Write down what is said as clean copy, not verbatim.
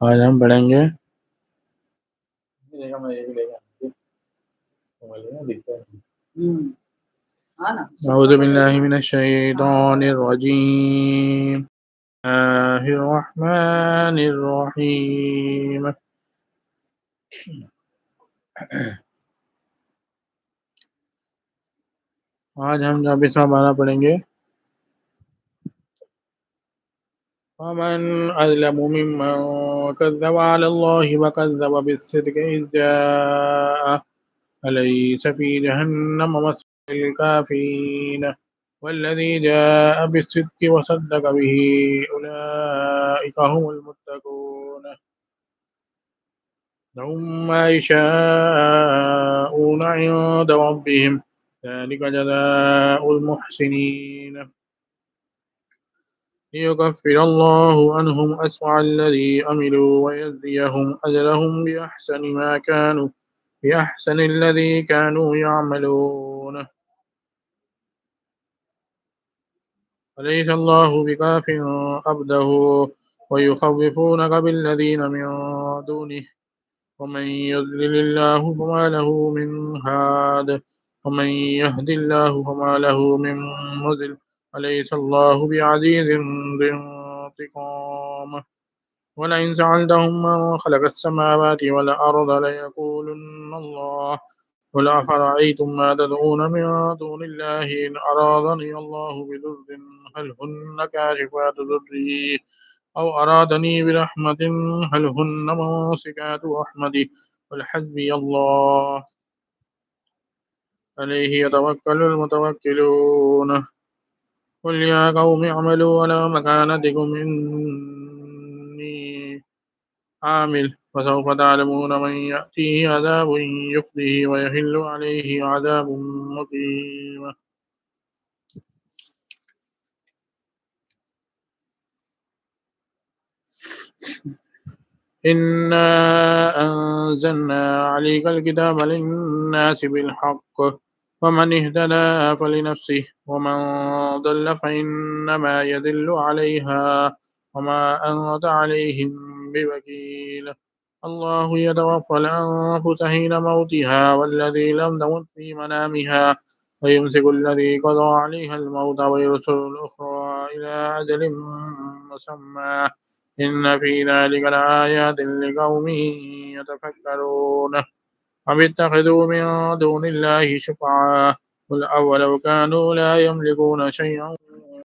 آج ہم پڑھیں گے اعوذ باللہ من الشیطان الرجیم بسم اللہ الرحمن الرحیم آج ہم جو بسم اللہ پڑھیں گے ومن أظلم ممن كذب على الله وكذب بالصدق إذ جاءه أليس في جهنم مثوى للكافرين والذي جاء بالصدق وصدق به أولئك هم المتقون لهم ما يشاءون عند ربهم ذلك جزاء المحسنين ليكفر الله عنهم أسوأ الذي عملوا ويجزيهم أجرهم بأحسن الذي كانوا يعملون أليس الله بكاف عبده ويخوفونك بالذين من دونه ومن يضلل الله فما له من هاد ومن يهد الله فما له من مضل أليس الله بعزيز ذي انتقام ولئن سألتهم من خلق السماوات والأرض ليقولن الله قل أفرأيتم ما تدعون من دون الله إن أرادني الله بضر هل هن كاشفات ضره أو أرادني برحمة هل هن ممسكات رحمته قل حسبي الله عليه يتوكل المتوكلون قل يا قوم اعملوا على مكانتكم إني عامل فسوف تعلمون من يأتيه عذاب يخزيه ويحل عليه عذاب مقيم إنا أنزلنا عليك الكتاب للناس بالحق ومن اهتدى فلنفسه ومن ضل فإنما يدل عليها وما أنت عليهم بوكيل الله يتوفى الأنفس حين موتها والذي لم تمت في منامها ويمسك الذي قضى عليها الموت ويرسل الأخرى إلى أجل مسمى إن في ذلك لآيات لقوم يتفكرون أم اتخذوا من دون الله شفعاء قل أولو كانوا لا يملكون شيئا